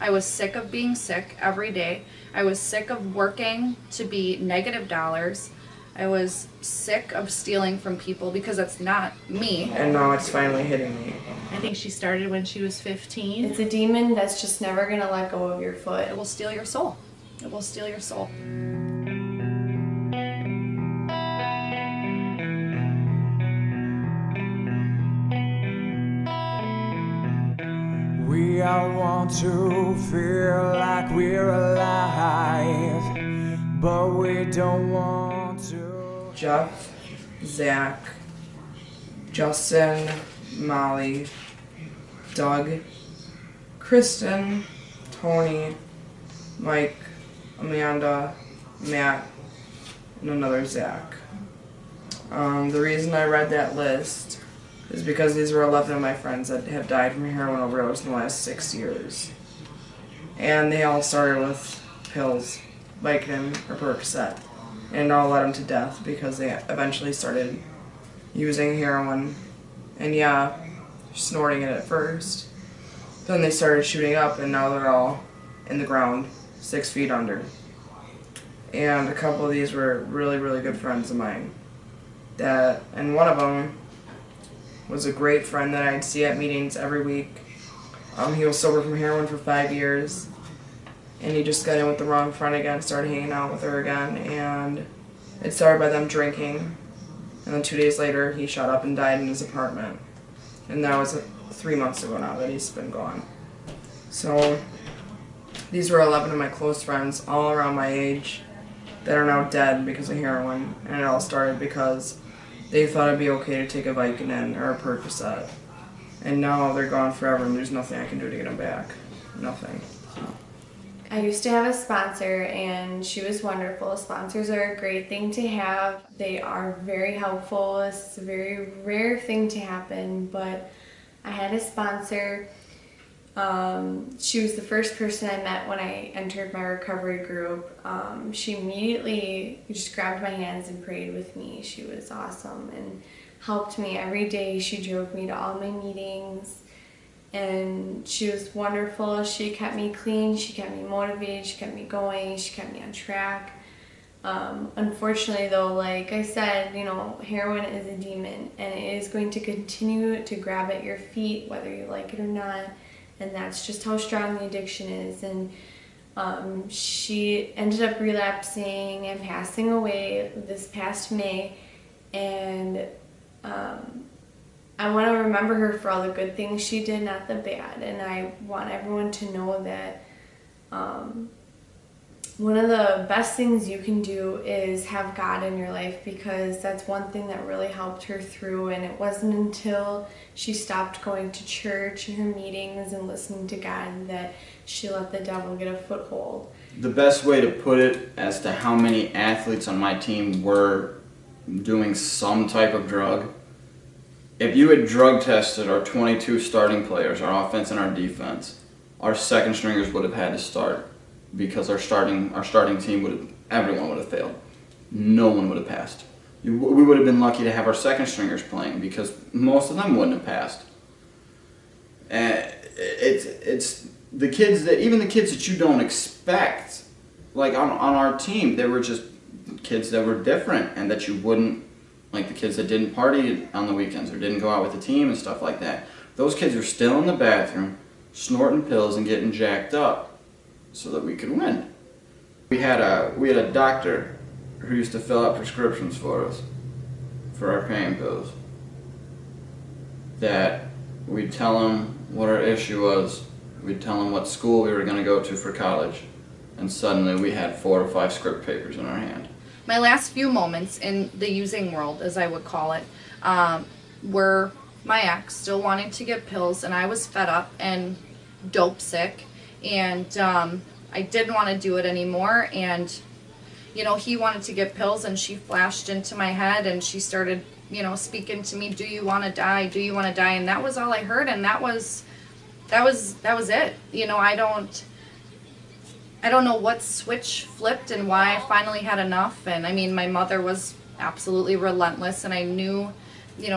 I was sick of being sick every day. I was sick of working to be negative dollars. I was sick of stealing from people because that's not me. And now it's finally hitting me. I think she started when she was 15. It's a demon that's just never going to let go of your foot. It will steal your soul. It will steal your soul. We all want to feel like we're alive, but we don't want to. Jeff, Zach, Justin, Molly, Doug, Kristen, Tony, Mike, Amanda, Matt, and another Zach. The reason I read that list is because these were 11 of my friends that have died from heroin overdose in the last 6 years. And they all started with pills, Vicodin or Percocet, and it all led them to death because they eventually started using heroin, and yeah, snorting it at first. Then they started shooting up, and now they're all in the ground, 6 feet under. And a couple of these were really, really good friends of mine. And one of them was a great friend that I'd see at meetings every week. He was sober from heroin for 5 years, and he just got in with the wrong friend again, started hanging out with her again, and it started by them drinking. And then 2 days later, he shot up and died in his apartment. And that was 3 months ago now that he's been gone. So these were 11 of my close friends, all around my age, that are now dead because of heroin. And it all started because they thought it'd be okay to take a Vicodin or a Percocet. And now they're gone forever, and there's nothing I can do to get them back. Nothing. So. I used to have a sponsor, and she was wonderful. Sponsors are a great thing to have. They are very helpful. It's a very rare thing to happen, but I had a sponsor. She was the first person I met when I entered my recovery group. She immediately just grabbed my hands and prayed with me. She was awesome and helped me every day. She drove me to all my meetings, and she was wonderful. She kept me clean, she kept me motivated, she kept me going, she kept me on track. Unfortunately though, like I said, heroin is a demon, and it is going to continue to grab at your feet whether you like it or not, and that's just how strong the addiction is. And she ended up relapsing and passing away this past May, and I want to remember her for all the good things she did, not the bad. And I want everyone to know that one of the best things you can do is have God in your life, because that's one thing that really helped her through. And it wasn't until she stopped going to church and her meetings and listening to God that she let the devil get a foothold. The best way to put it as to how many athletes on my team were doing some type of drug, if you had drug tested our 22 starting players, our offense and our defense, our second stringers would have had to start, because our starting team everyone would have failed. No one would have passed. We would have been lucky to have our second stringers playing, because most of them wouldn't have passed. And it's the kids even the kids that you don't expect, like on our team, they were just kids that were different, and that you wouldn't, like the kids that didn't party on the weekends or didn't go out with the team and stuff like that. Those kids were still in the bathroom, snorting pills and getting jacked up so that we could win. We had a doctor who used to fill out prescriptions for us, for our pain pills, that we'd tell him what our issue was, we'd tell him what school we were going to go to for college, and suddenly we had 4 or 5 script papers in our hand. My last few moments in the using world, as I would call it, were my ex still wanting to get pills, and I was fed up and dope sick, and I didn't want to do it anymore. And he wanted to get pills, and she flashed into my head, and she started speaking to me, do you want to die, do you want to die? And that was all I heard, and that was it. I don't know what switch flipped and why I finally had enough. And I mean, my mother was absolutely relentless, and I knew,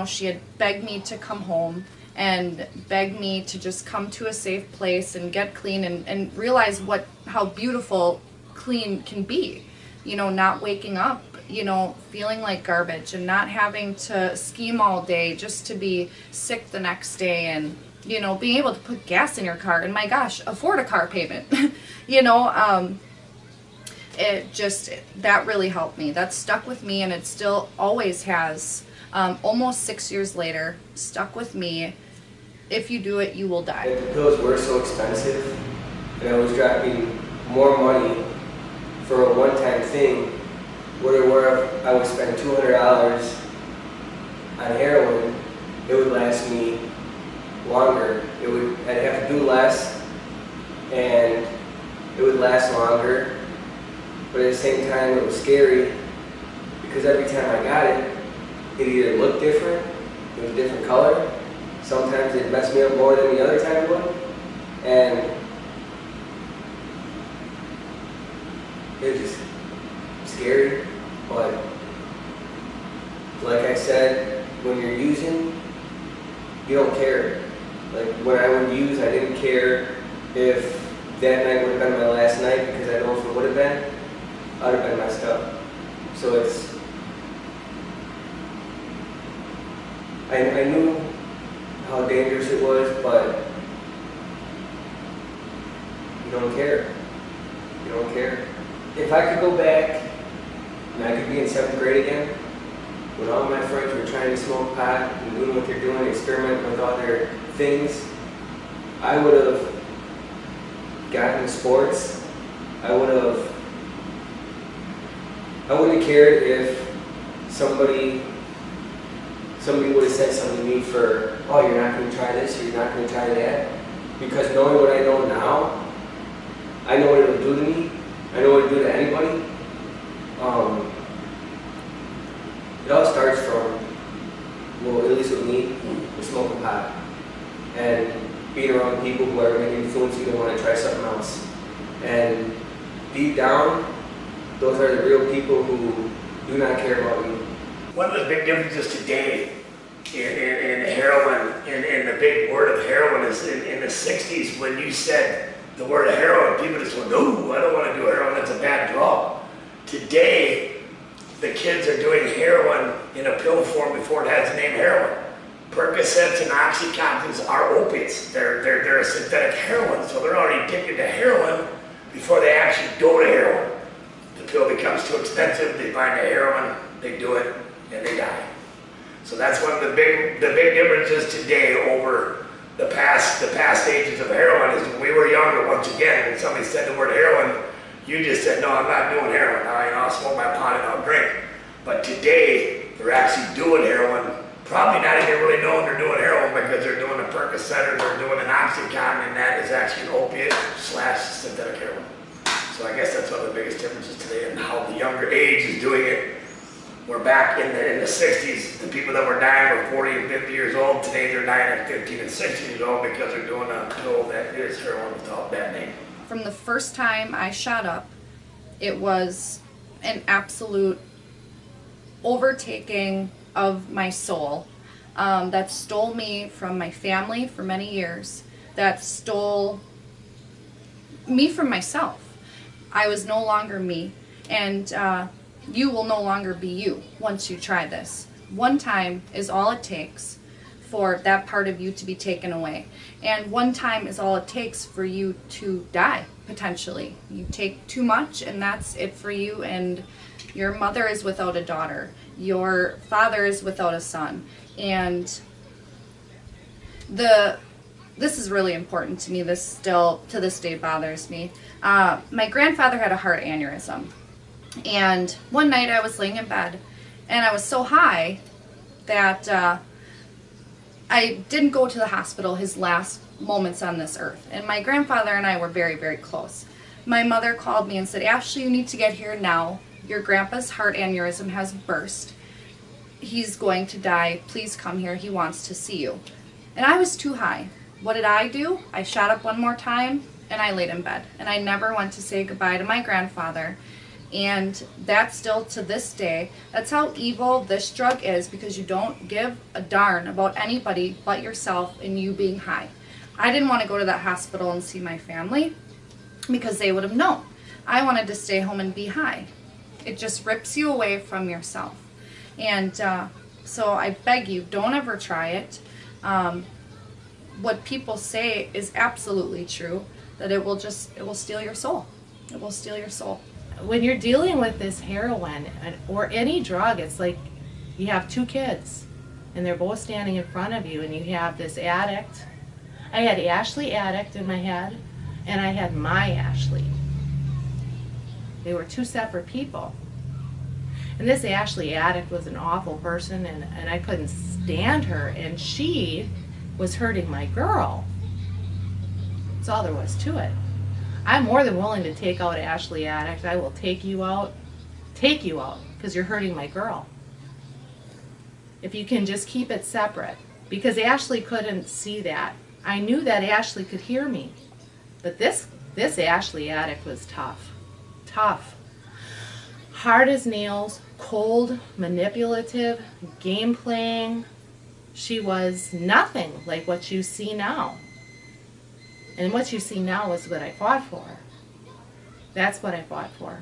she had begged me to come home, and beg me to just come to a safe place and get clean and realize how beautiful clean can be. You know, not waking up, you know, feeling like garbage and not having to scheme all day just to be sick the next day, and, you know, being able to put gas in your car and, my gosh, afford a car payment. You know, that really helped me. That stuck with me, and it still always has. Almost 6 years later, stuck with me. If you do it, you will die. If the pills were so expensive, and I was dropping more money for a one-time thing, where I would spend $200 on heroin, it would last me longer. I'd have to do less, and it would last longer. But at the same time, it was scary because every time I got it, it either looked different, it was a different color. Sometimes it messed me up more than the other time it would. And it was just scary. But like I said, when you're using, you don't care. Like when I would use, I didn't care if that night would have been my last night, because I know if it would have been, I'd have been messed up. So I knew how dangerous it was, but you don't care. You don't care. If I could go back and I could be in 7th grade again, when all my friends were trying to smoke pot and doing what they're doing, experimenting with other things, I would have gotten sports. I wouldn't have cared if somebody would have said something to me for, oh, you're not going to try this, or you're not going to try that. Because knowing what I know now, I know what it'll do to me. I know what it'll do to anybody. It all starts from, well, at least with me, with smoking pot. And being around people who are going to influence you to want to try something else. And deep down, those are the real people who do not care about you. One of the big differences today in heroin, in the big word of heroin, is in the 60s, when you said the word heroin, people just went, no, I don't want to do heroin, that's a bad drug. Today, the kids are doing heroin in a pill form before it has the name heroin. Percocets and Oxycontins are opiates. They're a synthetic heroin, so they're already addicted to heroin before they actually go to heroin. The pill becomes too expensive, they find the heroin, they do it, and they die. So that's one of the big differences today over the past stages of heroin. Is when we were younger, once again, when somebody said the word heroin, you just said, no, I'm not doing heroin. I'll smoke my pot and I'll drink. But today, they're actually doing heroin, probably not even really knowing they're doing heroin, because they're doing a Percocet or they're doing an Oxycontin, and that is actually an opiate / synthetic heroin. So I guess that's one of the biggest differences today, and how the younger age is doing it. We're back in the 60s, the people that were dying were 40 and 50 years old. Today they're dying at 15 and 16 years old because they're doing a pill that is heroin without that name. From the first time I shot up, it was an absolute overtaking of my soul that stole me from my family for many years, that stole me from myself. I was no longer me, and you will no longer be you once you try this. One time is all it takes for that part of you to be taken away. And one time is all it takes for you to die, potentially. You take too much and that's it for you, and your mother is without a daughter. Your father is without a son. And this is really important to me. This still, to this day, bothers me. My grandfather had a heart aneurysm. And one night I was laying in bed, and I was so high that I didn't go to the hospital his last moments on this earth. And my grandfather and I were very, very close. My mother called me and said, Ashley, you need to get here now. Your grandpa's heart aneurysm has burst. He's going to die. Please come here. He wants to see you. And I was too high. What did I do? I shot up one more time, and I laid in bed. And I never went to say goodbye to my grandfather. And that's still to this day, that's how evil this drug is, because you don't give a darn about anybody but yourself and you being high. I didn't want to go to that hospital and see my family because they would have known. I wanted to stay home and be high. It just rips you away from yourself. And so I beg you, don't ever try it. What people say is absolutely true, that it will steal your soul. It will steal your soul. When you're dealing with this heroin or any drug, it's like you have two kids and they're both standing in front of you, and you have this addict. I had Ashley addict in my head, and I had my Ashley. They were two separate people. And this Ashley addict was an awful person, and I couldn't stand her, and she was hurting my girl. That's all there was to it. I'm more than willing to take out Ashley addict. I will take you out, because you're hurting my girl. If you can just keep it separate, because Ashley couldn't see that. I knew that Ashley could hear me, but this Ashley addict was tough, hard as nails, cold, manipulative, game playing. She was nothing like what you see now. And what you see now is what I fought for. That's what I fought for.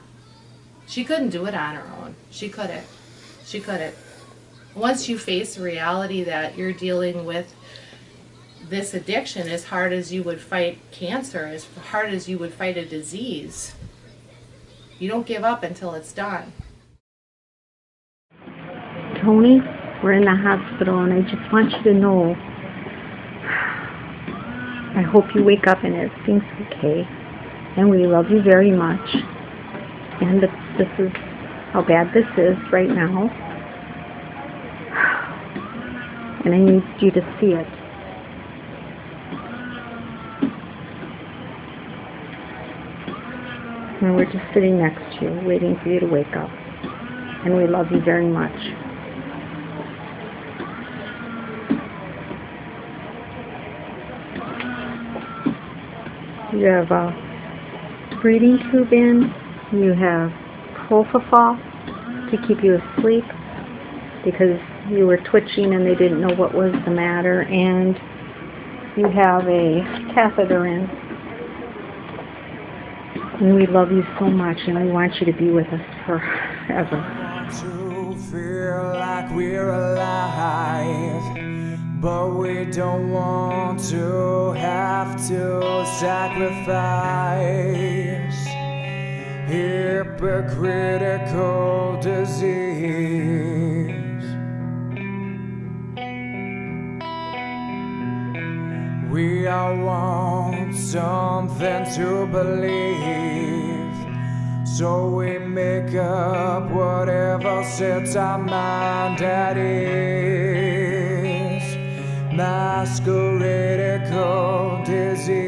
She couldn't do it on her own. She couldn't. Once you face the reality that you're dealing with this addiction, as hard as you would fight cancer, as hard as you would fight a disease, you don't give up until it's done. Tony, we're in the hospital, and I just want you to know, I hope you wake up and everything's okay, and we love you very much, and this is how bad this is right now, and I need you to see it. And we're just sitting next to you, waiting for you to wake up, and we love you very much. You have a breathing tube in. You have propofol to keep you asleep because you were twitching and they didn't know what was the matter. And you have a catheter in. And we love you so much, and we want you to be with us forever. To feel like we're alive, but we don't want to have to sacrifice hypocritical disease. We all want something to believe, so we make up whatever sets our mind at ease. Masqueradical disease.